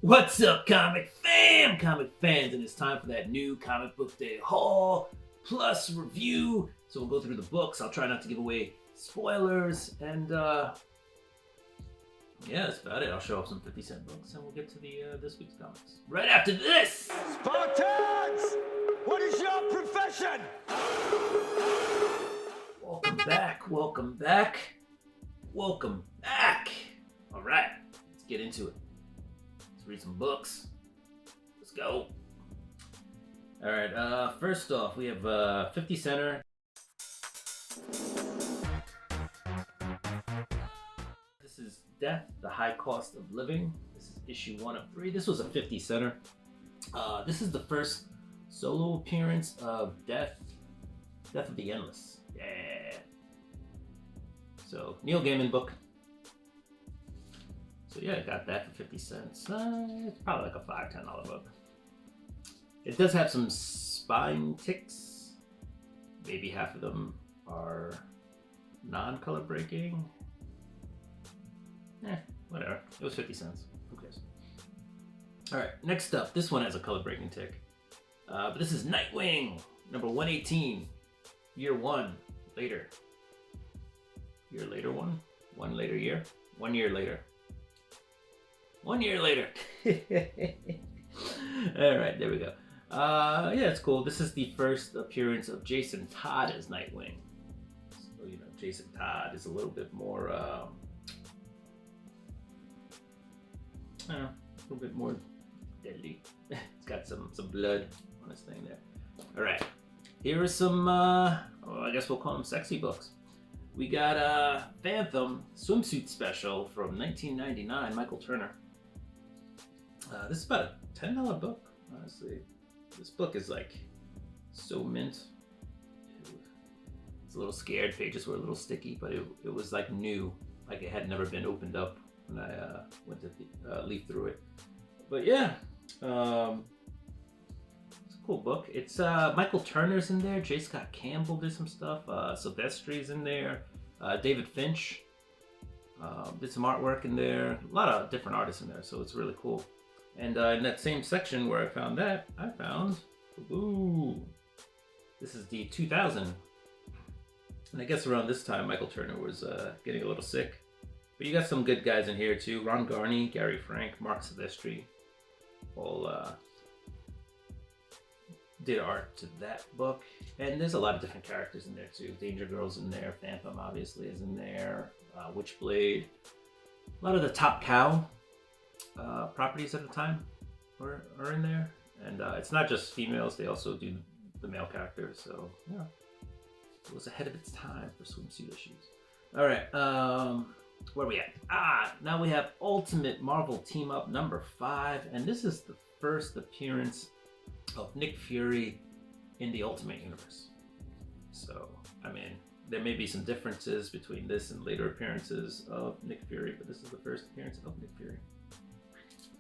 What's up, comic fans, and it's time for that new comic book day haul plus review. So we'll go through the books. I'll try not to give away spoilers, and yeah, that's about it. I'll show off some 50-cent books, and we'll get to the this week's comics right after this. Spartans, what is your profession? Welcome back. All right, let's get into it. Let's read some books. Let's go. All right, first off, we have 50 Center. This is Death, the High Cost of Living. This is issue 1 of 3. This was a 50 Center. This is the first solo appearance of Death of the Endless. Yeah. So, Neil Gaiman book. So yeah, I got that for 50 cents. It's probably like a $5-10 book. It does have some spine ticks. Maybe half of them are non-color breaking. Whatever. It was 50 cents. Who cares? Alright, next up. This one has a color breaking tick. But this is Nightwing, number 118. Year 1. Later. Year later one? One later year? 1 year later. 1 year later. Alright, there we go. Yeah, it's cool. This is the first appearance of Jason Todd as Nightwing. So, you know, Jason Todd is a little bit more, I don't know, a little bit more deadly. It's got some blood on his thing there. Alright, here are some, I guess we'll call them sexy books. We got Phantom Swimsuit Special from 1999, Michael Turner. This is about a $10 book, honestly. This book is like so mint. It's a little scared, pages were a little sticky, but it was like new, like it had never been opened up when I went to leaf through it. But yeah, it's a cool book. It's Michael Turner's in there, J. Scott Campbell did some stuff, Silvestri's in there, David Finch did some artwork in there, a lot of different artists in there, so it's really cool. And in that same section where I found that, I found, ooh, this is the 2000. And I guess around this time, Michael Turner was getting a little sick. But you got some good guys in here too. Ron Garney, Gary Frank, Mark Silvestri, all did art to that book. And there's a lot of different characters in there too. Danger Girl's in there, Phantom obviously is in there, Witchblade. A lot of the Top Cow properties at the time are in there, and it's not just females, they also do the male characters, so yeah, it was ahead of its time for swimsuit issues. Alright, where are we at? Now we have Ultimate Marvel Team Up number 5, and this is the first appearance of Nick Fury in the Ultimate Universe. So, I mean, there may be some differences between this and later appearances of Nick Fury, but this is the first appearance of Nick Fury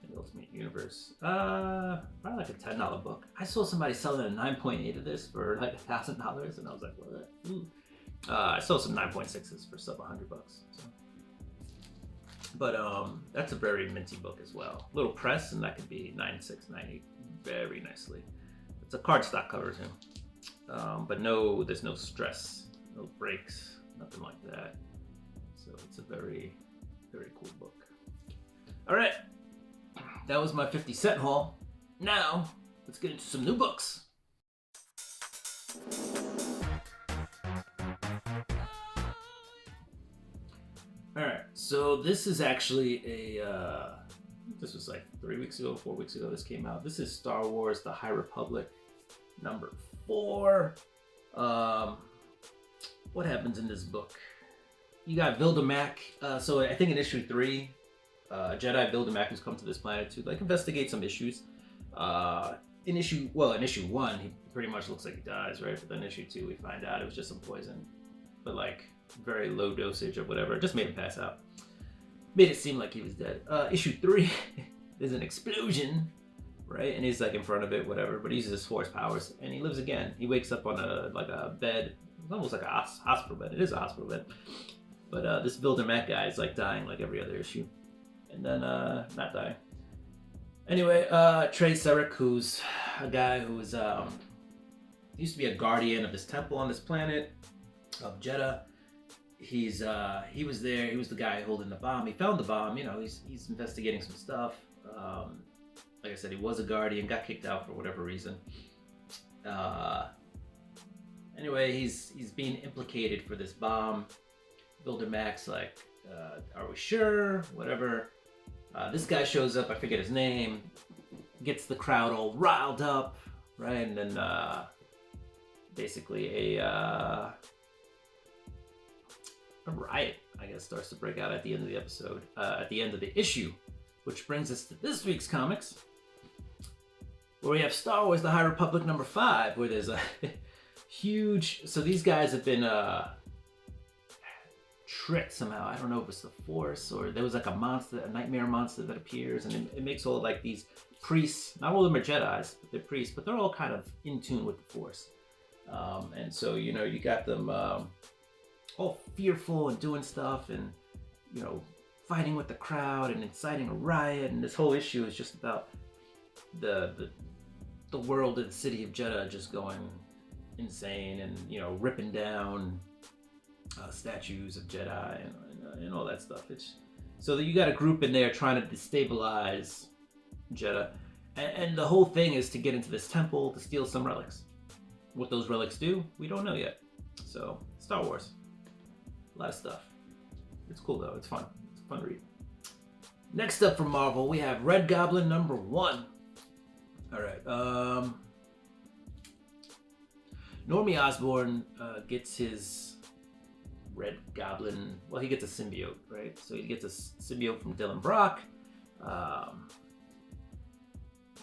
in the Ultimate Universe. Probably like a $10 book. I saw somebody selling a 9.8 of this for like $1,000, and I was like, what? I saw some 9.6s for sub $100. So. But that's a very minty book as well. Little press, and that could be 9.6, 9.8 very nicely. It's a cardstock cover too. But no, there's no stress, no breaks, nothing like that. So it's a very, very cool book. All right. That was my 50-cent haul. Now, let's get into some new books. Alright, so this is actually this was like 3 weeks ago, 4 weeks ago this came out. This is Star Wars The High Republic, number 4. What happens in this book? You got Vildamak, so I think in issue 3, Jedi Vildamak who's come to this planet to like investigate some issues. In issue 1, he pretty much looks like he dies, right? But then issue 2, we find out it was just some poison, but like very low dosage or whatever. It just made him pass out. Made it seem like he was dead. Issue 3, there's an explosion, right? And he's like in front of it, whatever. But he uses his force powers, and he lives again. He wakes up on a bed. It's almost like a hospital bed. It is a hospital bed. But this Vildamak guy is like dying like every other issue. And then, not dying. Anyway, Trey Serek, who's a guy who was used to be a guardian of this temple on this planet of Jeddah. He was there. He was the guy holding the bomb. He found the bomb. You know, he's investigating some stuff. Like I said, he was a guardian. Got kicked out for whatever reason. Anyway, he's being implicated for this bomb. Builder Max, like, are we sure? Whatever. This guy shows up. I forget his name. Gets the crowd all riled up, right? And then basically a riot, I guess, starts to break out at the end of the episode, at the end of the issue, which brings us to this week's comics, where we have Star Wars: The High Republic #5, where there's a huge. So these guys have been tricked somehow. I don't know if it's the Force or there was like a monster, a nightmare monster that appears, and it makes all like these priests. Not all of them are Jedis, but they're priests, but they're all kind of in tune with the Force. And so you know you got them all fearful and doing stuff, and you know fighting with the crowd and inciting a riot. And this whole issue is just about the world of the city of Jeddah just going insane, and you know ripping down statues of Jedi and all that stuff. It's so that you got a group in there trying to destabilize Jeddah, and the whole thing is to get into this temple to steal some relics. What those relics do, we don't know yet. So Star Wars, a lot of stuff. It's cool though. It's fun. It's a fun read. Next up from Marvel, we have Red Goblin #1. All right. Normie Osborn gets his Red Goblin. Well, he gets a symbiote, right? So he gets a symbiote from Dylan Brock.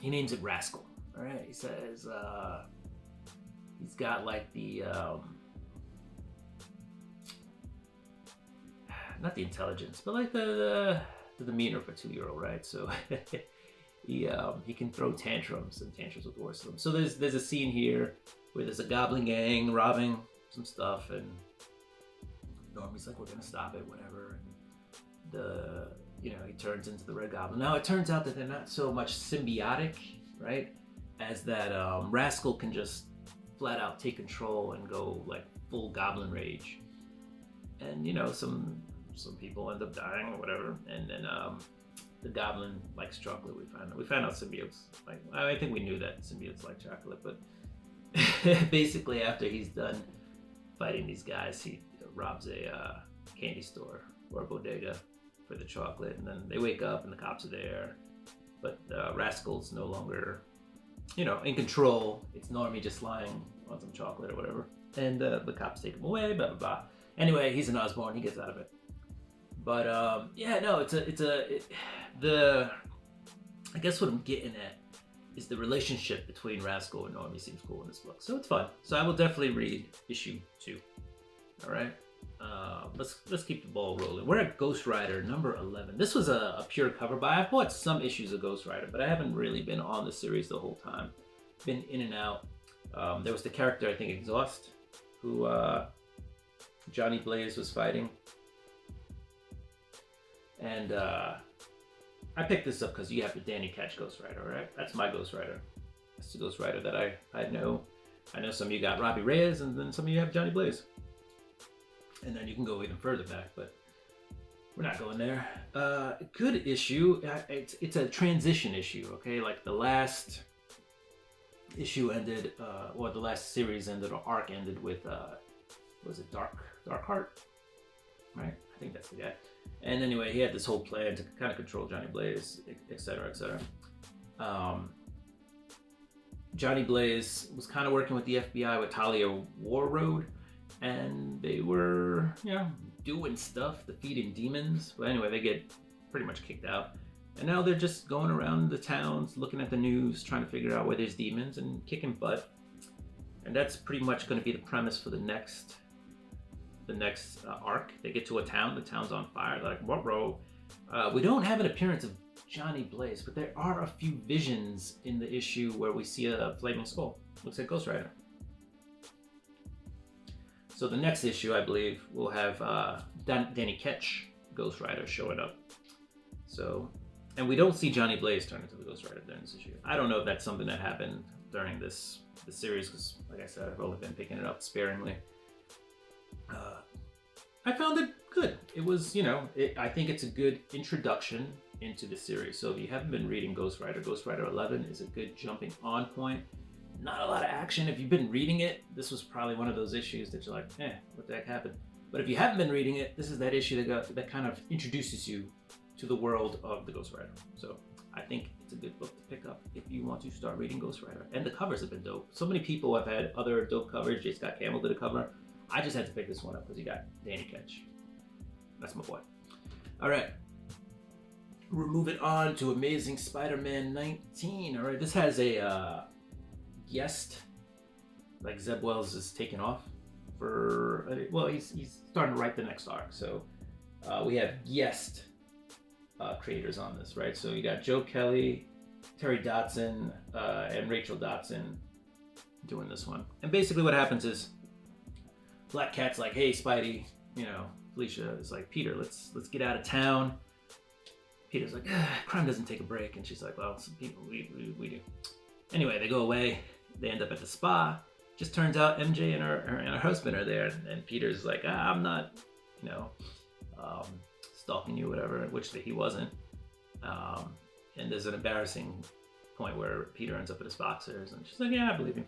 He names it Rascal. All right. He says he's got like the not the intelligence, but like the demeanor of a 2-year-old, right? So he can throw tantrums, and tantrums with worse of them. So there's a scene here where there's a goblin gang robbing some stuff, and Normie's like, we're gonna stop it, whatever. And he turns into the Red Goblin. Now it turns out that they're not so much symbiotic, right, as that Rascal can just flat out take control and go like full goblin rage. And some people end up dying or whatever. And then the goblin likes chocolate. We found out symbiotes like, I think we knew that symbiotes like chocolate, but basically after he's done fighting these guys, he robs a candy store or a bodega for the chocolate, and then they wake up and the cops are there, but Rascal's no longer in control. It's Normie just lying on some chocolate or whatever, and the cops take him away, blah blah blah. Anyway, he's an Osborn, he gets out of it. But I guess what I'm getting at is the relationship between Rascal and Normie seems cool in this book, so it's fun. So I will definitely read issue 2. All right, let's keep the ball rolling. We're at Ghost Rider #11. This was a pure cover buy. I've bought some issues of Ghost Rider, but I haven't really been on the series the whole time. Been in and out. There was the character, I think, Exhaust, who Johnny Blaze was fighting. And I picked this up because you have the Danny Ketch Ghost Rider, right? That's my Ghost Rider. That's the Ghost Rider that I know. I know some of you got Robbie Reyes, and then some of you have Johnny Blaze. And then you can go even further back, but we're not going there. Good issue. It's a transition issue, okay? Like the last issue ended, or the last series ended, or arc ended with, was it Darkheart? Right? I think that's the guy. And anyway, he had this whole plan to kind of control Johnny Blaze, etc., etc. Johnny Blaze was kind of working with the FBI with Talia Warroad, and they were, doing stuff, defeating demons. But anyway, they get pretty much kicked out. And now they're just going around the towns, looking at the news, trying to figure out where there's demons and kicking butt. And that's pretty much going to be the premise for the next arc. They get to a town, the town's on fire. They're like, what, bro? We don't have an appearance of Johnny Blaze, but there are a few visions in the issue where we see a flaming skull. Looks like Ghost Rider. So the next issue, I believe, will have Danny Ketch, Ghost Rider, showing up. So And we don't see Johnny Blaze turn into the Ghost Rider during this issue. I don't know if that's something that happened during this series, because, like I said, I've only been picking it up sparingly. I found it good. It was, I think it's a good introduction into the series. So if you haven't been reading Ghost Rider 11 is a good jumping on point. Not a lot of action. If you've been reading it, this was probably one of those issues that you're like, what the heck happened? But if you haven't been reading it, this is that issue that kind of introduces you to the world of the Ghost Rider. So I think it's a good book to pick up if you want to start reading Ghost Rider. And the covers have been dope. So many people have had other dope covers. J. Scott Campbell did a cover. I just had to pick this one up because you got Danny Ketch. That's my boy. All right. We're moving on to Amazing Spider-Man 19. All right. This has a guest. Like Zeb Wells is taking off for... Well, he's starting to write the next arc. So we have guest creators on this, right? So you got Joe Kelly, Terry Dotson, and Rachel Dotson doing this one. And basically what happens is Black Cat's like, hey, Spidey, Felicia is like, Peter, let's get out of town. Peter's like, crime doesn't take a break. And she's like, well, some people, we do. Anyway, they go away. They end up at the spa. Just turns out MJ and her husband are there. And Peter's like, I'm not, stalking you, whatever, which he wasn't. And there's an embarrassing point where Peter ends up at his boxers. And she's like, yeah, I believe you.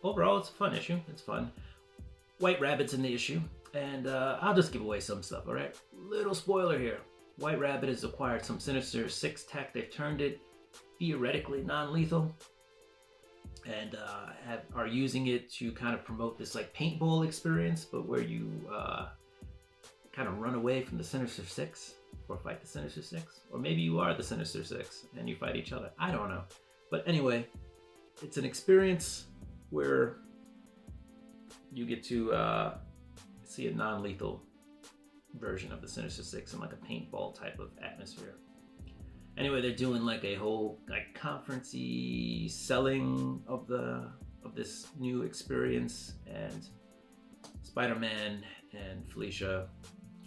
Overall, it's a fun issue. It's fun. White Rabbit's in the issue, and I'll just give away some stuff, all right? Little spoiler here. White Rabbit has acquired some Sinister Six tech. They've turned it theoretically non-lethal, and are using it to kind of promote this like paintball experience, but where you kind of run away from the Sinister Six, or fight the Sinister Six, or maybe you are the Sinister Six and you fight each other. I don't know. But anyway, it's an experience where you get to see a non-lethal version of the Sinister Six in like a paintball type of atmosphere. Anyway, they're doing like a whole like conference-y selling of this new experience, and Spider-Man and Felicia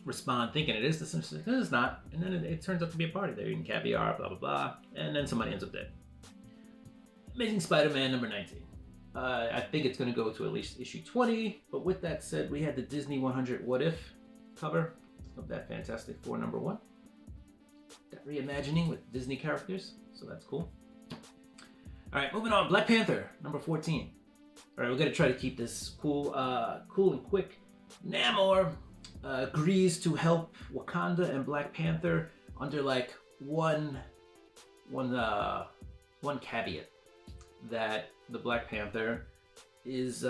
respond thinking it is the Sinister Six. It's not, and then it turns out to be a party. They're eating caviar, blah blah blah, and then somebody ends up dead. Amazing Spider-Man number 19. I think it's going to go to at least issue 20, but with that said, we had the Disney 100 What If cover of that Fantastic Four number 1. That reimagining with Disney characters, so that's cool. All right, moving on. Black Panther number 14. All right, we're going to try to keep this cool and quick. Namor agrees to help Wakanda and Black Panther under like one caveat, that the Black Panther is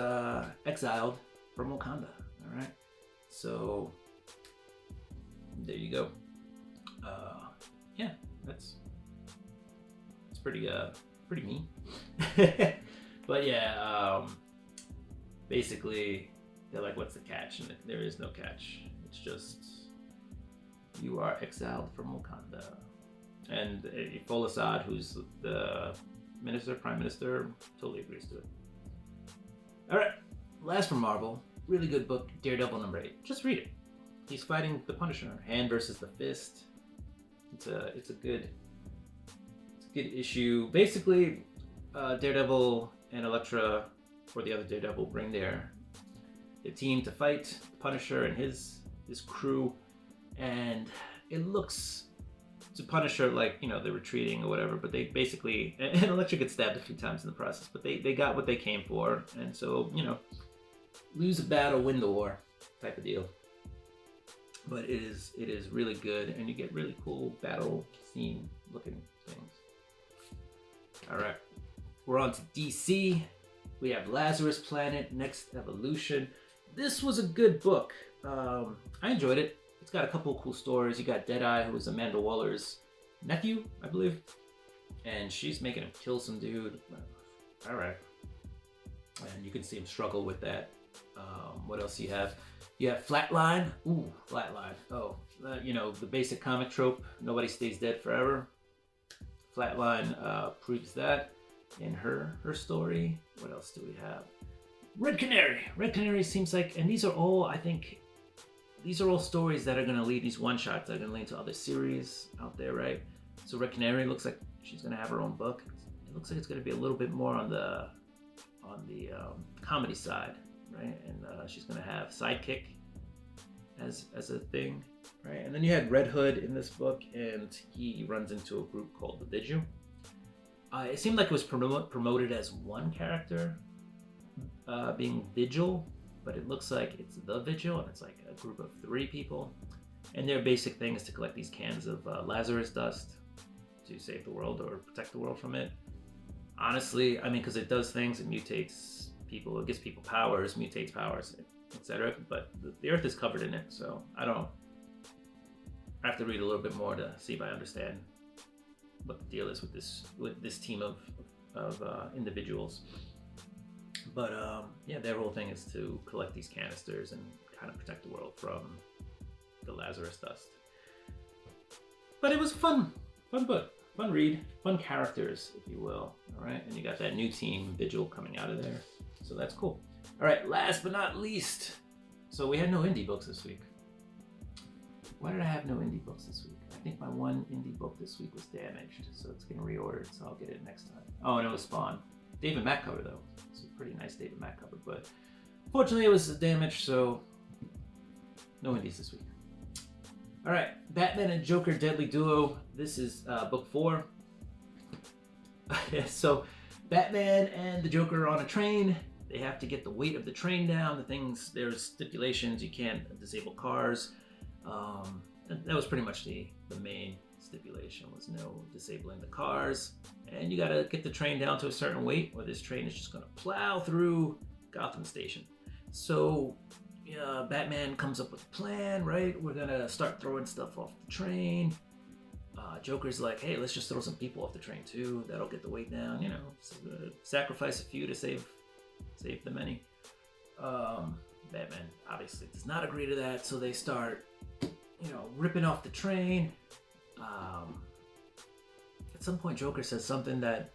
exiled from Wakanda. All right, so there you go. Yeah, that's pretty mean. But yeah, basically they're like, what's the catch? And there is no catch. It's just you are exiled from Wakanda. And Folasad, who's the Prime Minister, totally agrees to it. All right, last from Marvel, really good book, Daredevil number 8. Just read it. He's fighting the Punisher, hand versus the fist. It's a good issue. Basically, Daredevil and Elektra, or the other Daredevil, bring their team to fight the Punisher and his crew, and it looks to Punisher like, they're retreating or whatever, but they basically, and Elektra gets stabbed a few times in the process, but they got what they came for, and so, lose a battle, win the war type of deal. But it is really good, and you get really cool battle scene looking things. All right, we're on to DC. We have Lazarus Planet, Next Evolution. This was a good book. I enjoyed it. It's got a couple of cool stories. You got Deadeye, who is Amanda Waller's nephew, I believe, and she's making him kill some dude. All right, and you can see him struggle with that. What else do you have? You have Flatline. Ooh, Flatline. Oh, the basic comic trope, nobody stays dead forever. Flatline proves that in her story. What else do we have? Red Canary. Red Canary seems like, and these are all, I think, these are all stories that are going to lead, these one-shots that are going to lead to other series out there, right? So Red Canary looks like she's going to have her own book. It looks like it's going to be a little bit more on the comedy side, right? And she's going to have Sidekick as a thing, right? And then you had Red Hood in this book, and he runs into a group called the Vigil. It seemed like it was promoted as one character being Vigil, but it looks like it's the Vigil, and it's like a group of 3 people. And their basic thing is to collect these cans of Lazarus dust to save the world or protect the world from it. Honestly, I mean, because it does things, it mutates people, it gives people powers, mutates powers, etc. But the Earth is covered in it, so I have to read a little bit more to see if I understand what the deal is with this team of individuals. But yeah, their whole thing is to collect these canisters and kind of protect the world from the Lazarus dust. But it was fun book, fun read, fun characters, if you will. All right, and you got that new team Vigil coming out of there, so that's cool. All right, last but not least, so we had no indie books this week. Why did I have no indie books this week? I think my one indie book this week was damaged, so it's getting reordered, so I'll get it next time. Oh, and it was Spawn. David Mack cover, though. It's a pretty nice David Mack cover, but fortunately it was damaged, so no indies this week. All right, Batman and Joker Deadly Duo. This is book 4. So Batman and the Joker are on a train. They have to get the weight of the train down. There's stipulations. You can't disable cars. That was pretty much the main stipulation, was no disabling the cars. And you gotta get the train down to a certain weight, or this train is just gonna plow through Gotham Station. So Batman comes up with a plan, right? We're gonna start throwing stuff off the train. Joker's like, hey, let's just throw some people off the train too. That'll get the weight down, sacrifice a few to save the many. Batman obviously does not agree to that, so they start, ripping off the train. At some point, Joker says something that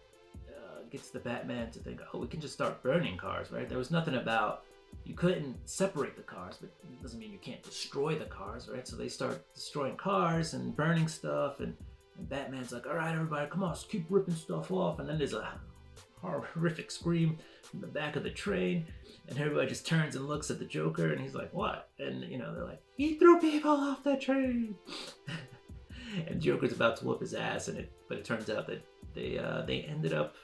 gets the Batman to think, oh, we can just start burning cars, right? There was nothing about, you couldn't separate the cars, but it doesn't mean you can't destroy the cars, right? So they start destroying cars and burning stuff, and Batman's like, all right, everybody, come on, let's keep ripping stuff off. And then there's a horrific scream from the back of the train, and everybody just turns and looks at the Joker, and he's like, what? And they're like, he threw people off the train. And Joker's about to whoop his ass, but it turns out that they ended up,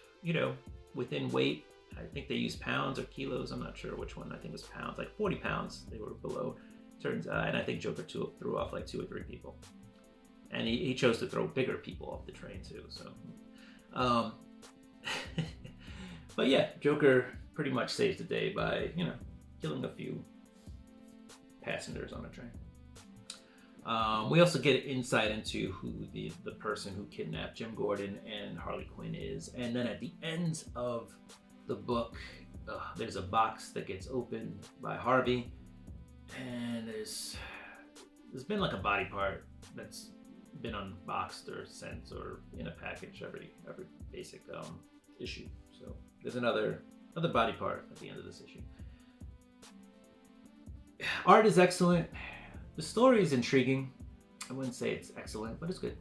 within weight. I think they used pounds or kilos. I'm not sure which one. I think it was pounds, like 40 pounds they were below. And I think Joker threw off like 2 or 3 people, and he chose to throw bigger people off the train too. So, but yeah, Joker pretty much saves the day by killing a few passengers on a train. We also get insight into who the person who kidnapped Jim Gordon and Harley Quinn is, and then at the end of the book, there's a box that gets opened by Harvey, and there's been like a body part that's been unboxed or sent or in a package every basic issue. So there's another body part at the end of this issue. Art is excellent. The story is intriguing. I wouldn't say it's excellent, but it's good.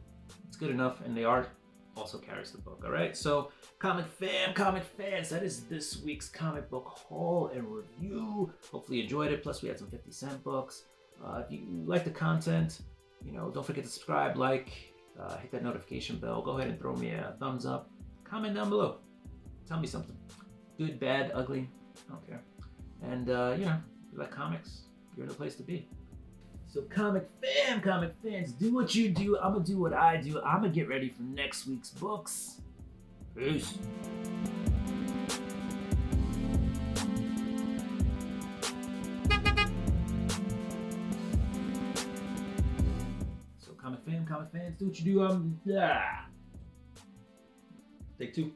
It's good enough, and the art also carries the book. All right, so comic fans, that is this week's comic book haul and review. Hopefully you enjoyed it. Plus we had some 50-cent books. If you like the content, don't forget to subscribe, hit that notification bell. Go ahead and throw me a thumbs up. Comment down below. Tell me something. Good, bad, ugly. I don't care. And if you like comics, you're in the place to be. So comic fans, do what you do. I'm gonna do what I do. I'm gonna get ready for next week's books. Peace. So comic fans, do what you do. Take 2.